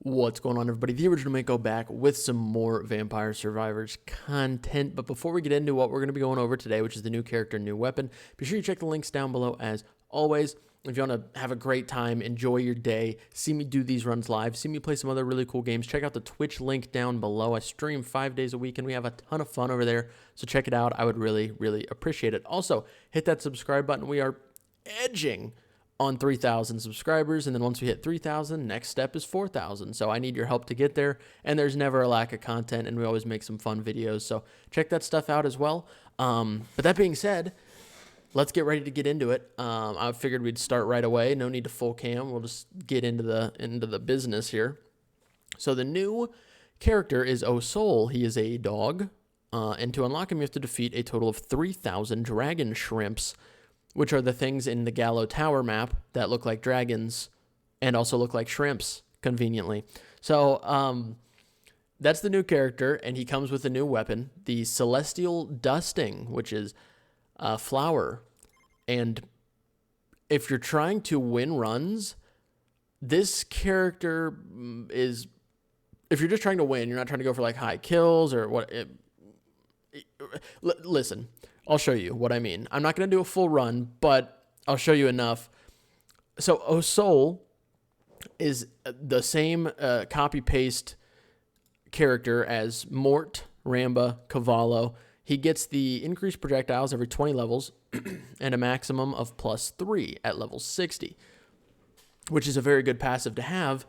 What's going on, everybody? The original Mako back with some more Vampire Survivors content. But before we get into what we're going to be going over today, which is the new character, new weapon, be sure you check the links down below as always. If you want to have a great time, enjoy your day, see me do these runs live, see me play some other really cool games, check out the Twitch link down below. I stream 5 days a week and we have a ton of fun over there. So check it out. I would really, really appreciate it. Also, hit that subscribe button. We are edging on 3,000 subscribers, and then once we hit 3,000, next step is 4,000. So I need your help to get there, and there's never a lack of content, and we always make some fun videos. So check that stuff out as well. But that being said, let's get ready to get into it. I figured we'd start right away. No need to full cam. We'll just get into the business here. So the new character is Soul. He is a dog, and to unlock him, you have to defeat a total of 3,000 dragon shrimps, which are the things in the Gallo Tower map that look like dragons and also look like shrimps, conveniently. So that's the new character, and he comes with a new weapon, the Celestial Dusting, which is a flower. And if you're trying to win runs, this character is... If you're just trying to win, you're not trying to go for like high kills or what... Listen, I'll show you what I mean. I'm not going to do a full run, but I'll show you enough. So Soul is the same copy-paste character as Mort, Ramba, Cavallo. He gets the increased projectiles every 20 levels and a maximum of +3 at level 60, which is a very good passive to have,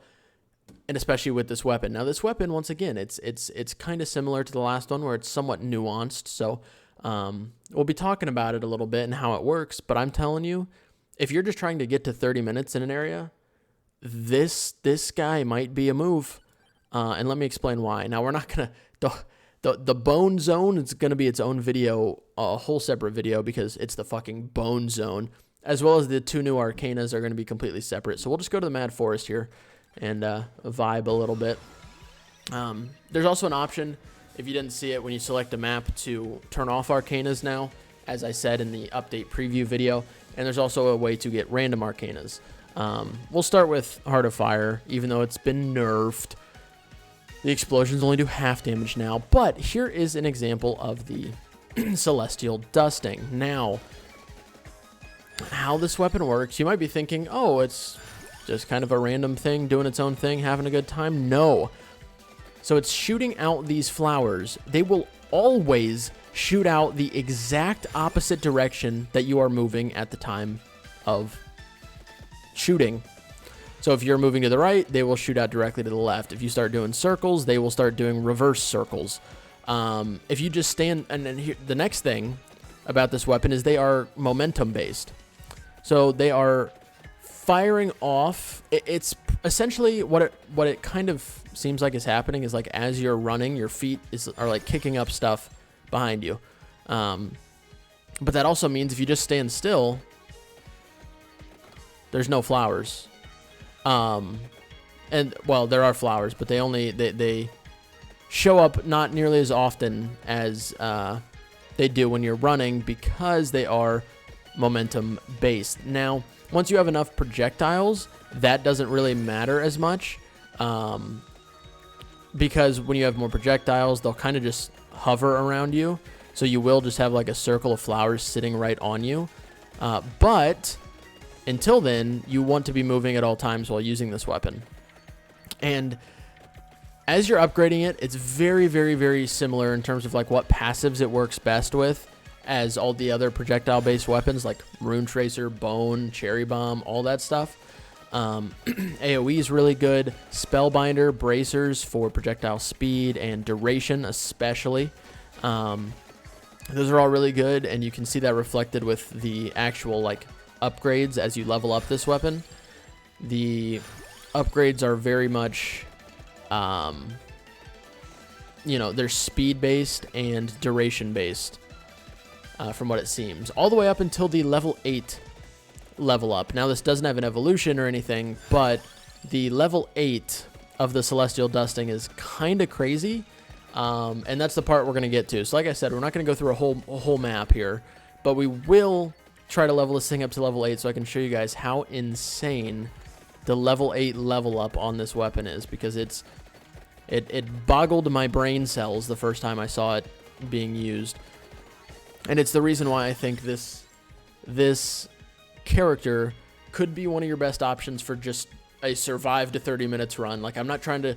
and especially with this weapon. Now, this weapon, once again, it's kind of similar to the last one where it's somewhat nuanced, so... we'll be talking about it a little bit and how it works, but I'm telling you, if you're just trying to get to 30 minutes in an area, this guy might be a move. And let me explain why. Now, we're not going to, the bone zone is going to be its own video, a whole separate video, because it's the fucking bone zone, as well as the two new arcanas are going to be completely separate. So we'll just go to the Mad Forest here and vibe a little bit. There's also an option, if you didn't see it, when you select a map, to turn off arcanas now, as I said in the update preview video, and there's also a way to get random arcanas. We'll start with Heart of Fire, even though it's been nerfed. The explosions only do half damage now, but here is an example of the Celestial Dusting. Now, how this weapon works, you might be thinking, oh, it's just kind of a random thing, doing its own thing, having a good time. No. So it's shooting out these flowers. They will always shoot out the exact opposite direction that you are moving at the time of shooting. So if you're moving to the right, they will shoot out directly to the left. If you start doing circles, they will start doing reverse circles. If you just stand... And then here, the next thing about this weapon is they are momentum based. So they are firing off... It's essentially what it kind of seems like is happening is, like, as you're running, your feet are like kicking up stuff behind you. But that also means if you just stand still, there's no flowers. And well, there are flowers, but they show up not nearly as often as they do when you're running, because they are momentum based. Now, once you have enough projectiles, that doesn't really matter as much, because when you have more projectiles, they'll kind of just hover around you, so you will just have like a circle of flowers sitting right on you. But until then, you want to be moving at all times while using this weapon. And as you're upgrading it, it's very, very, very similar in terms of like what passives it works best with as all the other projectile-based weapons like Rune Tracer, Bone, Cherry Bomb, all that stuff. AoE is really good. Spellbinder, bracers for projectile speed and duration especially. Those are all really good, and you can see that reflected with the actual like upgrades as you level up this weapon. The upgrades are very much, they're speed based and duration based, from what it seems, all the way up until the level 8 level up. Now, this doesn't have an evolution or anything, but the level 8 of the Celestial Dusting is kind of crazy, and that's the part we're going to get to. So like I said, we're not going to go through a whole map here, but we will try to level this thing up to level 8 so I can show you guys how insane the level 8 level up on this weapon is, because it boggled my brain cells the first time I saw it being used. And it's the reason why I think this character could be one of your best options for just a survive to 30 minutes run. Like, I'm not trying to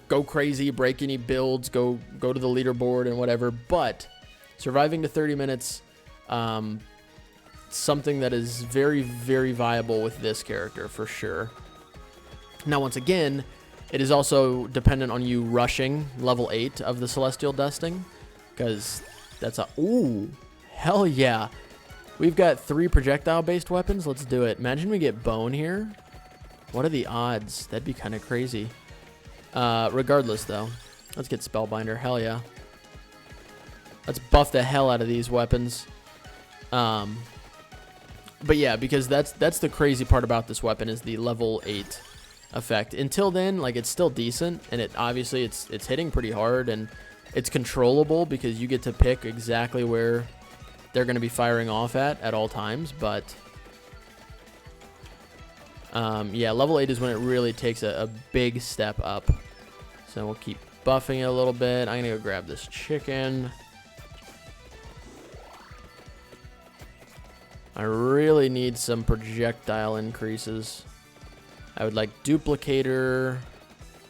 go crazy, break any builds, go to the leaderboard and whatever, but surviving to 30 minutes, something that is very, very viable with this character for sure. Now, once again, it is also dependent on you rushing level 8 of the Celestial Dusting, because that's a... Ooh, hell yeah. We've got 3 projectile-based weapons. Let's do it. Imagine we get Bone here. What are the odds? That'd be kind of crazy. Regardless, though, let's get Spellbinder. Hell yeah. Let's buff the hell out of these weapons. But yeah, because that's the crazy part about this weapon is the level 8 effect. Until then, like, it's still decent, and it obviously it's hitting pretty hard, and it's controllable because you get to pick exactly where they're going to be firing off at all times. But yeah, level 8 is when it really takes a big step up. So we'll keep buffing it a little bit. I'm going to go grab this chicken. I really need some projectile increases. I would like Duplicator.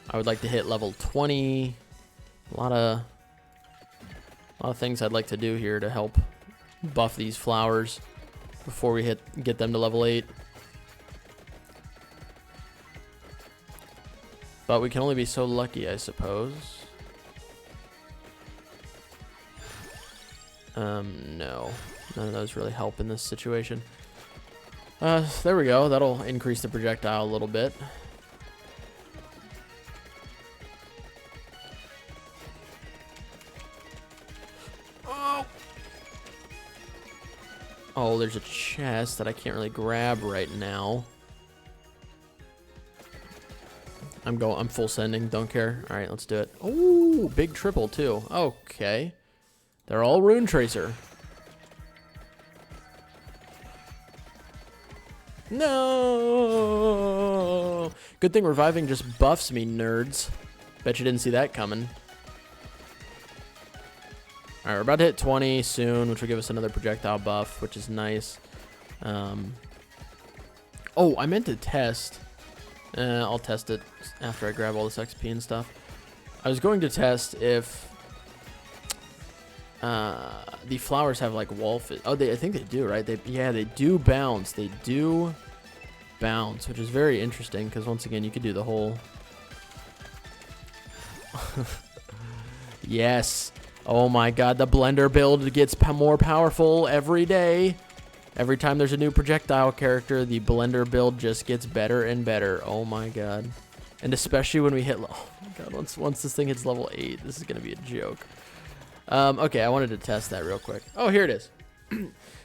I would like to hit level 20. A lot of things I'd like to do here to help buff these flowers before we get them to level 8. But we can only be so lucky, I suppose. No. None of those really help in this situation. There we go. That'll increase the projectile a little bit. Oh, there's a chest that I can't really grab right now. I'm full sending, don't care. All right, let's do it. Oh, big triple too. Okay. They're all Rune Tracer. No! Good thing reviving just buffs me, nerds. Bet you didn't see that coming. All right, we're about to hit 20 soon, which will give us another projectile buff, which is nice. Oh, I meant to test. I'll test it after I grab all this XP and stuff. I was going to test if the flowers have like wall fit. Oh, I think they do, right? Yeah, they do bounce. They do bounce, which is very interesting because once again, you could do the whole. Yes. Oh my God, the blender build gets more powerful every day. Every time there's a new projectile character, the blender build just gets better and better. Oh my God. And especially when we hit, oh my God, once this thing hits level 8, this is going to be a joke. Okay, I wanted to test that real quick. Oh, here it is.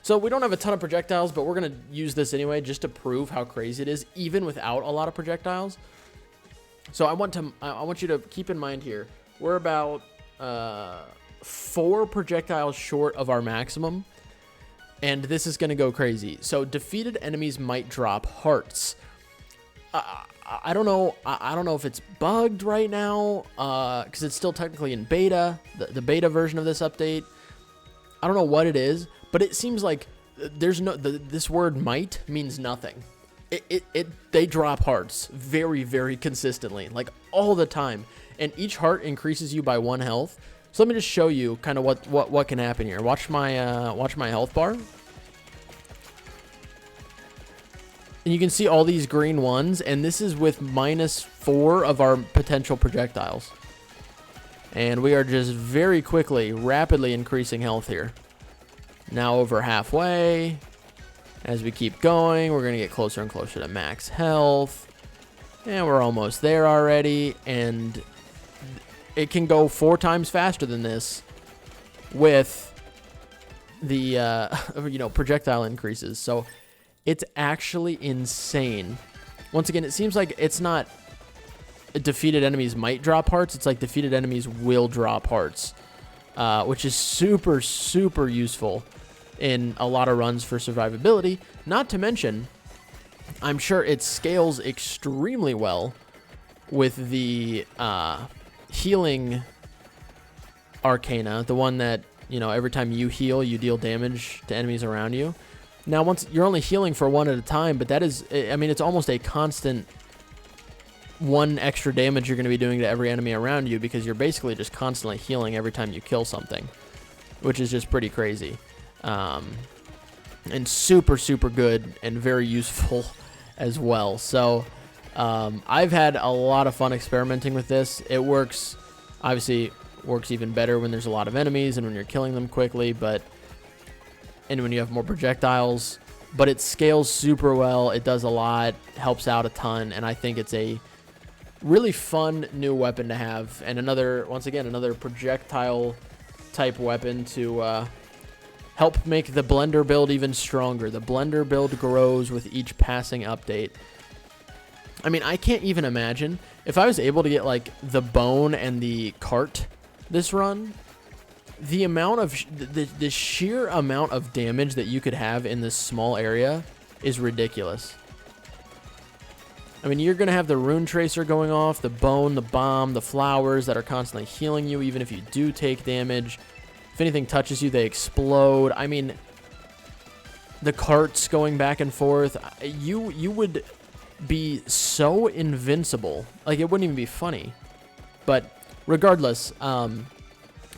So we don't have a ton of projectiles, but we're going to use this anyway just to prove how crazy it is, even without a lot of projectiles. So I want you to keep in mind here, we're about 4 projectiles short of our maximum. And this is going to go crazy. So defeated enemies might drop hearts. I don't know. I don't know if it's bugged right now because it's still technically in beta, the beta version of this update. I don't know what it is, but it seems like there's no this word might means nothing. They drop hearts very, very consistently, like all the time, and each heart increases you by 1 health. So let me just show you kind of what can happen here. Watch my health bar. And you can see all these green ones, and this is with -4 of our potential projectiles. And we are just very quickly, rapidly increasing health here. Now over halfway. As we keep going, we're going to get closer and closer to max health. And we're almost there already, and it can go 4 times faster than this with the projectile increases. So it's actually insane. Once again, it seems like it's not defeated enemies might drop hearts. It's like defeated enemies will drop hearts, which is super, super useful in a lot of runs for survivability. Not to mention I'm sure it scales extremely well with the healing arcana, the one that, you know, every time you heal, you deal damage to enemies around you. Now, once you're only healing for one at a time, but that is, I mean, it's almost a constant one extra damage you're going to be doing to every enemy around you, because you're basically just constantly healing every time you kill something, which is just pretty crazy. And super, super good and very useful as well. So I've had a lot of fun experimenting with this. It works, obviously works even better when there's a lot of enemies and when you're killing them quickly, and when you have more projectiles, but it scales super well. It does a lot, helps out a ton, and I think it's a really fun new weapon to have, and once again, another projectile type weapon to help make the blender build even stronger. The blender build grows with each passing update. I mean, I can't even imagine if I was able to get like the bone and the cart this run, the amount of the sheer amount of damage that you could have in this small area is ridiculous. I mean, you're going to have the rune tracer going off, the bone, the bomb, the flowers that are constantly healing you even if you do take damage. If anything touches you, they explode. I mean, the carts going back and forth, you would be so invincible. Like, it wouldn't even be funny. But regardless,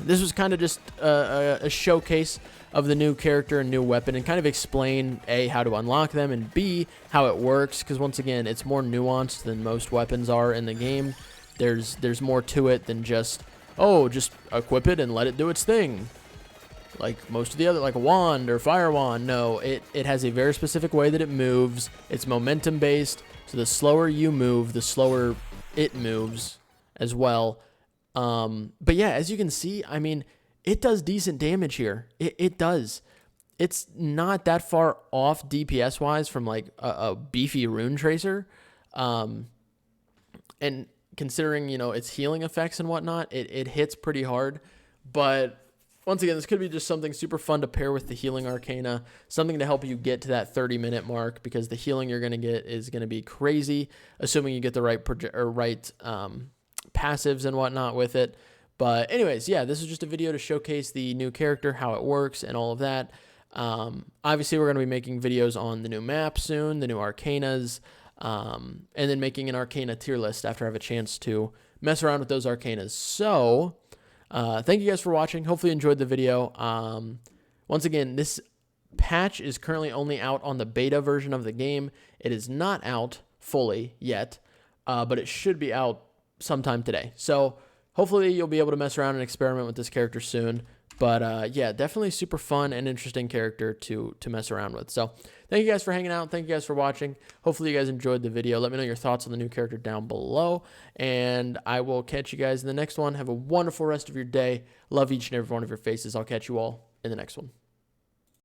this was kind of just a showcase of the new character and new weapon, and kind of explain A, how to unlock them, and B, how it works, because once again, it's more nuanced than most weapons are in the game. There's more to it than just, oh, just equip it and let it do its thing, like most of the other, like a wand or fire wand. No, it has a very specific way that it moves. It's momentum based, so the slower you move, the slower it moves as well. But yeah, as you can see, I mean, it does decent damage here. It does. It's not that far off DPS wise from like a beefy rune tracer. And considering, you know, its healing effects and whatnot, it hits pretty hard. But once again, this could be just something super fun to pair with the healing arcana, something to help you get to that 30-minute mark, because the healing you're going to get is going to be crazy, assuming you get the right passives and whatnot with it. But anyways, yeah, this is just a video to showcase the new character, how it works, and all of that. Obviously, we're going to be making videos on the new map soon, the new arcanas, and then making an arcana tier list after I have a chance to mess around with those arcanas. So, thank you guys for watching. Hopefully you enjoyed the video. Once again, this patch is currently only out on the beta version of the game. It is not out fully yet, but it should be out sometime today. So hopefully you'll be able to mess around and experiment with this character soon. But yeah, definitely super fun and interesting character to mess around with. So thank you guys for hanging out. Thank you guys for watching. Hopefully you guys enjoyed the video. Let me know your thoughts on the new character down below, and I will catch you guys in the next one. Have a wonderful rest of your day. Love each and every one of your faces. I'll catch you all in the next one.